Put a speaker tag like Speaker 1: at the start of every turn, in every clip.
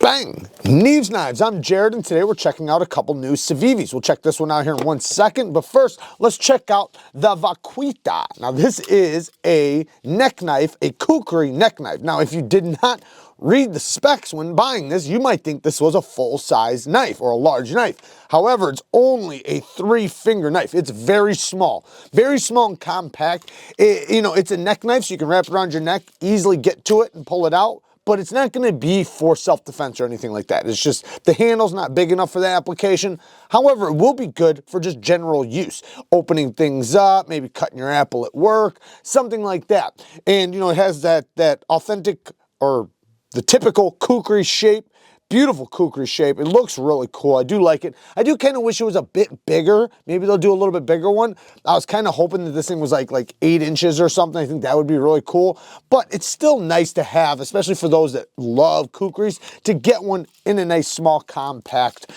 Speaker 1: Bang! Neeves Knives, I'm Jared, and today we're checking out a couple new Civivis. We'll check this one out here in 1 second, but first, let's check out the Vaquita. Now, this is a neck knife, a KUKURI neck knife. Now, if you did not read the specs when buying this, you might think this was a full-size knife or a large knife. However, it's only a 3-finger knife. It's very small and compact. It's a neck knife, so you can wrap it around your neck, easily get to it and pull it out. But it's not going to be for self-defense or anything like that. It's just the handle's not big enough for that application. However, it will be good for just general use. Opening things up, maybe cutting your apple at work, something like that. And, it has that authentic or the typical KUKURI shape. Beautiful KUKURI shape. It looks really cool. I do like it. I do kind of wish it was a bit bigger. Maybe they'll do a little bit bigger one. I was kind of hoping that this thing was like 8 inches or something. I think that would be really cool. But it's still nice to have, especially for those that love KUKURIs, to get one in a nice small compact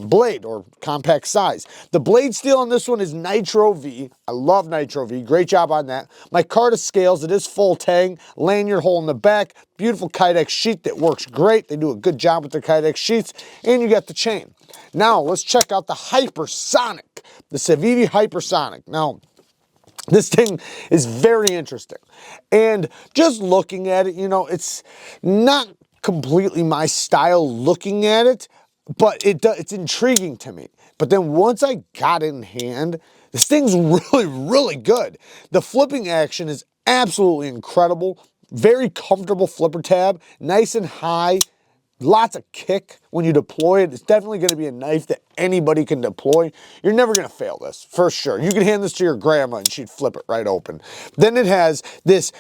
Speaker 1: blade or compact size. The blade steel on this one is Nitro V. I love Nitro V. Great job on that. Micarta scales. It is full tang. Lanyard hole in the back. Beautiful Kydex sheet that works great. They do a good job with their Kydex sheets, and you got the chain. Now, let's check out the Hypersonic, the Civivi Hypersonic. Now, this thing is very interesting, and just looking at it, it's not completely my style looking at it, but it's intriguing to me. But then once I got it in hand, this thing's really, really good. The flipping action is absolutely incredible. Very comfortable flipper tab, nice and high, lots of kick when you deploy it. It's definitely going to be a knife that anybody can deploy. You're never going to fail this, for sure. You can hand this to your grandma and she'd flip it right open. Then it has this,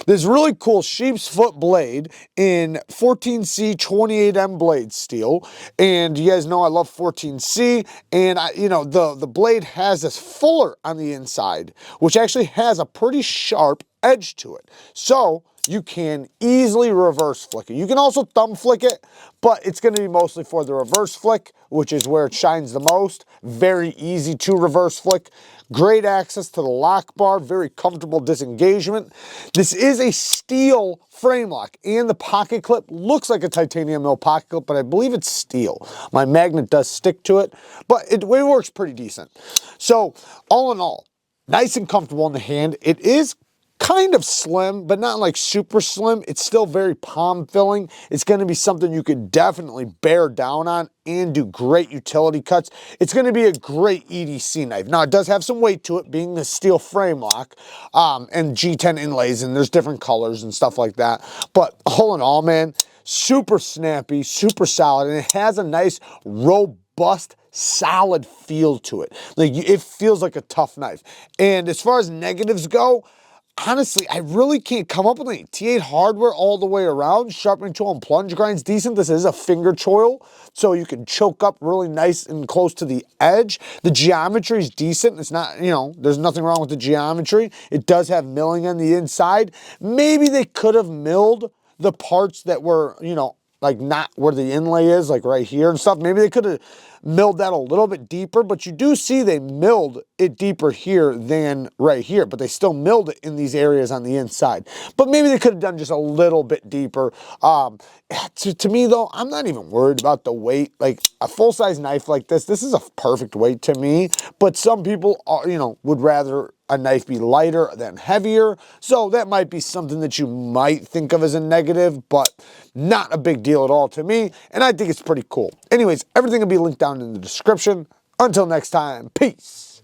Speaker 1: this really cool sheep's foot blade in 14C 28M blade steel. And you guys know I love 14C. And the blade has this fuller on the inside, which actually has a pretty sharp edge to it. So you can easily reverse flick it. You can also thumb flick it, but it's going to be mostly for the reverse flick, which is where it shines the most. Very easy to reverse flick. Great access to the lock bar, very comfortable disengagement. This is a steel frame lock, and the pocket clip looks like a titanium mill pocket clip, but I believe it's steel. My magnet does stick to it, but it works pretty decent. So all in all, nice and comfortable in the hand. It is kind of slim, but not like super slim. It's still very palm filling. It's going to be something you could definitely bear down on and do great utility cuts. It's going to be a great EDC knife. Now, it does have some weight to it, being the steel frame lock and G10 inlays, and there's different colors and stuff like that. But all in all, man, super snappy, super solid, and it has a nice robust, solid feel to it. Like, it feels like a tough knife. And as far as negatives go, honestly, I really can't come up with any. T8 hardware all the way around. Sharpening tool and plunge grind's decent. This is a finger choil, so you can choke up really nice and close to the edge. The geometry is decent. It's not, there's nothing wrong with the geometry. It does have milling on the inside. Maybe they could have milled the parts that were, like not where the inlay is, like right here and stuff. Maybe they could have milled that a little bit deeper, but you do see they milled it deeper here than right here, but they still milled it in these areas on the inside. But maybe they could have done just a little bit deeper. To me though, I'm not even worried about the weight. Like a full-size knife like this is a perfect weight to me, but some people are, would rather a knife be lighter than heavier. So that might be something that you might think of as a negative, but not a big deal at all to me. And I think it's pretty cool. Anyways, everything will be linked down in the description. Until next time, peace.